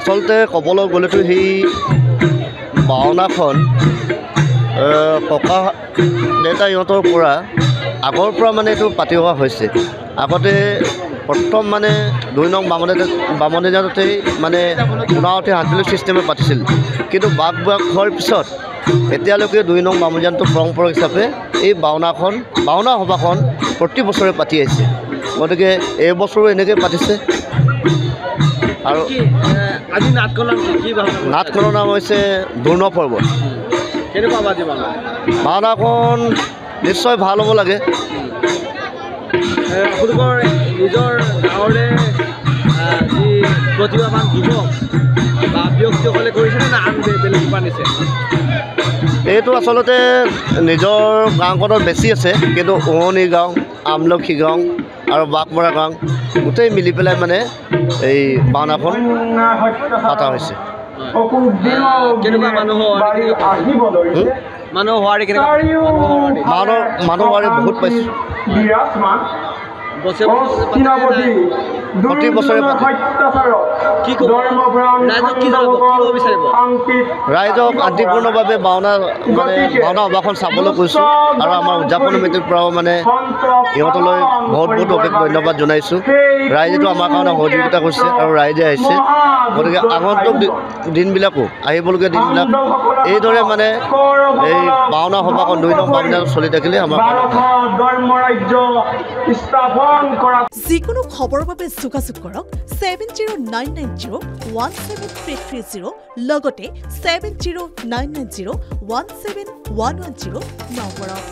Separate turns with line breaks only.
আচলতে ক'বলৈ গ'লেতো সেই ভাওনাখন ককা দেউতা ইহঁতৰ পৰা আগৰ পৰা মানে এইটো পাতি অহা হৈছে। আগতে প্ৰথম মানে 2 নং বামুণীজানতেই মানে পুনাৱতী আঞ্চলিক ছিষ্টেমে পাতিছিল, কিন্তু বাঘ হোৱাৰ পিছত এতিয়ালৈকে 2 নং বামুণীজানটো পৰম্পৰা হিচাপে এই ভাওনা সভাখন প্ৰতি বছৰে পাতি আহিছে। গতিকে এইবছৰো এনেকৈ পাতিছে। আৰু
আজি
নাটখনৰ নাম হৈছে ধূৰ্ণ পৰ্ব।
কেনেকুৱা
ভাওনাখন নিশ্চয় ভাল হ'ব লাগে।
আপোনালোকৰ নিজৰ গাঁৱৰে যি প্ৰতিভাৱান যুৱক বা ব্যক্তিসকলে কৰিছেনে না আন বেলেগ পৰা নিছে?
এইটো আচলতে নিজৰ গাঁওখনত বেছি আছে, কিন্তু উৰণি গাঁও, আমলখি গাঁও আৰু বাঘমৰা গাঁও গোটেই মিলি পেলাই মানে এই ভাওনাখন পতা হৈছে।
কেনেকুৱা মানুহ
হোৱাৰে বহুত পাইছোঁ। প্ৰতি বছৰে পাতে। ৰাইজক শান্তিপূৰ্ণভাৱে ভাওনা সভাখন চাবলৈ কৈছোঁ, আৰু আমাৰ উদযাপন সমিতিৰ পৰাও মানে ইহঁতলৈ বহুত অশেষ ধন্যবাদ জনাইছোঁ। ৰাইজেতো আমাৰ কাৰণে সহযোগিতা কৰিছে আৰু ৰাইজে আহিছে। গতিকে আগন্তুক দিনবিলাকো, আহিবলগীয়া দিনবিলাক এইদৰে মানে এই ভাওনা সভাখন 2 নং বামুণীজানত চলি থাকিলে আমাৰ
যিকোনো খবৰৰ বাবে যোগাযোগ কৰক 7099017330 লগতে 7099017110 নম্বৰত।